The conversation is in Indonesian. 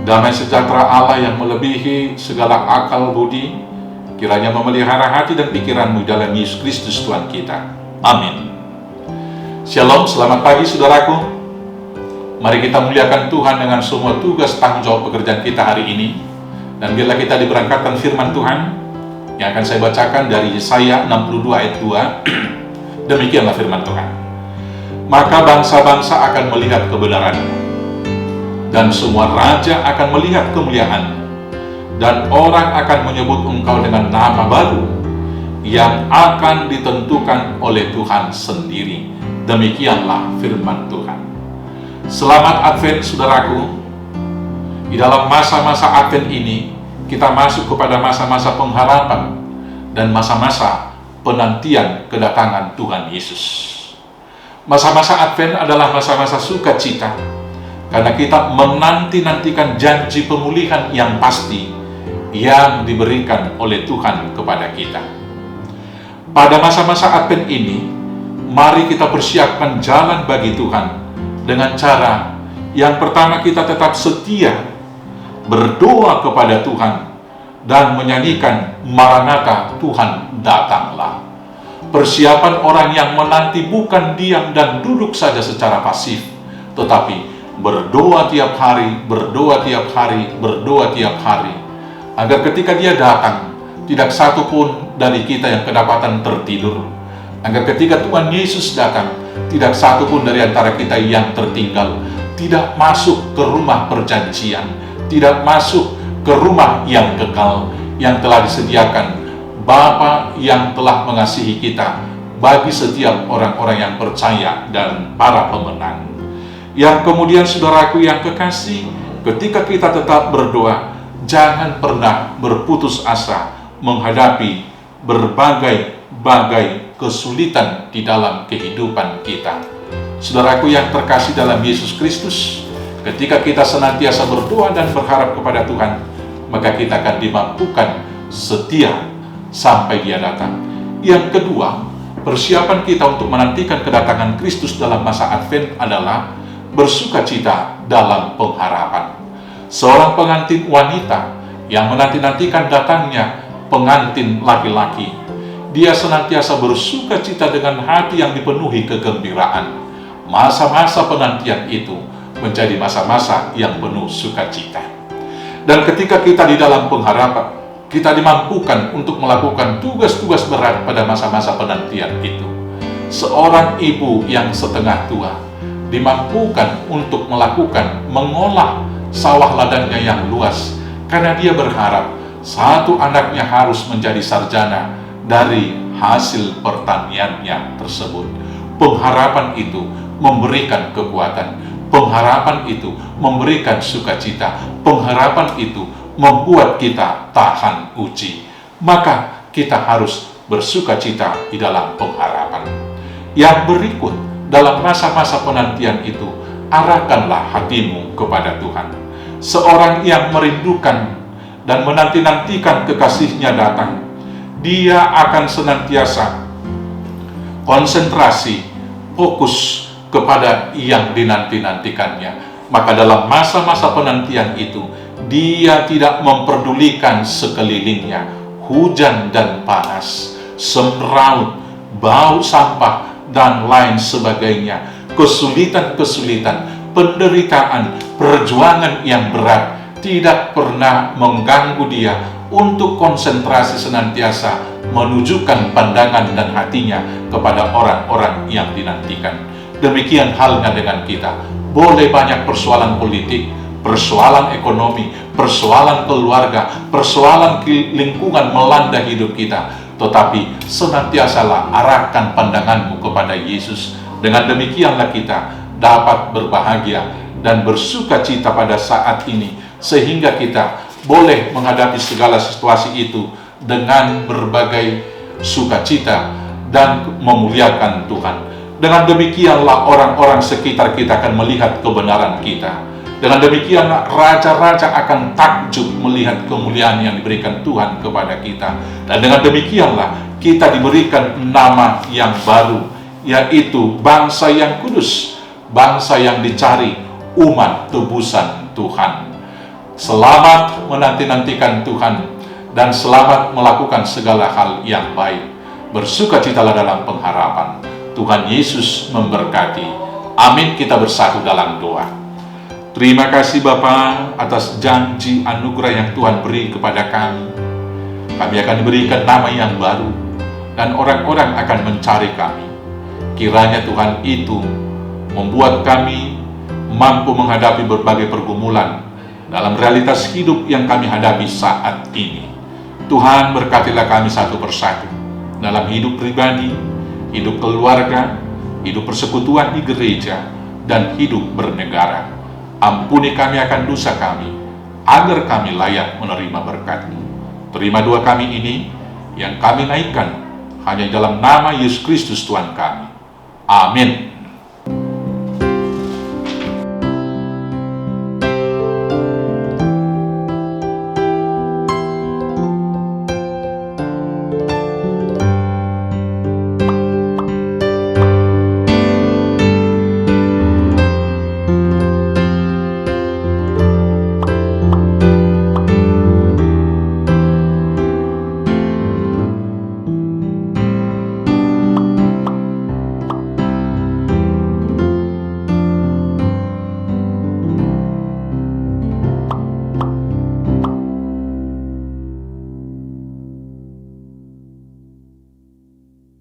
Damai sejahtera Allah yang melebihi segala akal budi, kiranya memelihara hati dan pikiranmu dalam Yesus Kristus Tuhan kita. Amin. Shalom, selamat pagi saudaraku. Mari kita muliakan Tuhan dengan semua tugas tanggung jawab pekerjaan kita hari ini. Dan biarlah kita diberangkatkan firman Tuhan yang akan saya bacakan dari Yesaya 62 ayat 2. Demikianlah firman Tuhan. Maka bangsa-bangsa akan melihat kebenaran, dan semua raja akan melihat kemuliaan, dan orang akan menyebut engkau dengan nama baru yang akan ditentukan oleh Tuhan sendiri. Demikianlah firman Tuhan. Selamat Advent saudaraku. Di dalam masa-masa Advent ini kita masuk kepada masa-masa pengharapan dan masa-masa penantian kedatangan Tuhan Yesus. Masa-masa Advent adalah masa-masa sukacita, karena kita menanti-nantikan janji pemulihan yang pasti yang diberikan oleh Tuhan kepada kita. Pada masa-masa Advent ini, mari kita persiapkan jalan bagi Tuhan dengan cara yang pertama, kita tetap setia berdoa kepada Tuhan dan menyanyikan Maranatha, Tuhan datanglah. Persiapan orang yang menanti bukan diam dan duduk saja secara pasif, tetapi berdoa tiap hari, berdoa tiap hari, berdoa tiap hari, agar ketika dia datang, tidak satu pun dari kita yang kedapatan tertidur. Agar ketika Tuhan Yesus datang, tidak satu pun dari antara kita yang tertinggal, tidak masuk ke rumah perjanjian, tidak masuk ke rumah yang kekal, yang telah disediakan Bapa yang telah mengasihi kita bagi setiap orang-orang yang percaya dan para pemenang. Yang kemudian saudaraku yang kekasih, ketika kita tetap berdoa, jangan pernah berputus asa menghadapi berbagai kesulitan di dalam kehidupan kita. Saudaraku yang terkasih dalam Yesus Kristus, ketika kita senantiasa berdoa dan berharap kepada Tuhan, maka kita akan dimampukan setia sampai Dia datang. Yang kedua, persiapan kita untuk menantikan kedatangan Kristus dalam masa Advent adalah bersukacita dalam pengharapan. Seorang pengantin wanita yang menanti-nantikan datangnya pengantin laki-laki, dia senantiasa bersukacita dengan hati yang dipenuhi kegembiraan. Masa-masa penantian itu menjadi masa-masa yang penuh sukacita. Dan ketika kita di dalam pengharapan, kita dimampukan untuk melakukan tugas-tugas berat pada masa-masa penantian itu. Seorang ibu yang setengah tua dimampukan untuk mengolah sawah ladangnya yang luas, karena dia berharap satu anaknya harus menjadi sarjana dari hasil pertaniannya tersebut. Pengharapan itu memberikan kekuatan, pengharapan itu memberikan sukacita, pengharapan itu membuat kita tahan uji. Maka kita harus bersukacita di dalam pengharapan. Yang berikut, dalam masa-masa penantian itu, arahkanlah hatimu kepada Tuhan. Seorang yang merindukan dan menanti-nantikan kekasihnya datang, dia akan senantiasa konsentrasi, fokus kepada yang dinanti-nantikannya. Maka dalam masa-masa penantian itu, dia tidak memperdulikan sekelilingnya, hujan dan panas, semraut, bau sampah, dan lain sebagainya. Kesulitan-kesulitan, penderitaan, perjuangan yang berat tidak pernah mengganggu dia untuk konsentrasi senantiasa menunjukkan pandangan dan hatinya kepada orang-orang yang dinantikan. Demikian halnya dengan kita. Boleh banyak persoalan politik, persoalan ekonomi, persoalan keluarga, persoalan lingkungan melanda hidup kita, tetapi senantiasalah arahkan pandanganmu kepada Yesus. Dengan demikianlah kita dapat berbahagia dan bersukacita pada saat ini, sehingga kita boleh menghadapi segala situasi itu dengan berbagai sukacita dan memuliakan Tuhan. Dengan demikianlah orang-orang sekitar kita akan melihat kebenaran kita. Dengan demikian raja-raja akan takjub melihat kemuliaan yang diberikan Tuhan kepada kita. Dan dengan demikianlah kita diberikan nama yang baru, yaitu bangsa yang kudus, bangsa yang dicari, umat tebusan Tuhan. selamat menanti-nantikan Tuhan, dan selamat melakukan segala hal yang baik. Bersukacitalah dalam pengharapan. Tuhan Yesus memberkati. Amin. Kita bersatu dalam doa. Terima kasih Bapa atas janji anugerah yang Tuhan beri kepada kami. Kami akan diberikan nama yang baru, dan orang-orang akan mencari kami. Kiranya Tuhan itu membuat kami mampu menghadapi berbagai pergumulan dalam realitas hidup yang kami hadapi saat ini. Tuhan, berkatilah kami satu persatu dalam hidup pribadi, hidup keluarga, hidup persekutuan di gereja, dan hidup bernegara. Ampuni kami akan dosa kami, agar kami layak menerima berkat-Mu. Terima doa kami ini yang kami naikkan hanya dalam nama Yesus Kristus Tuhan kami. Amin.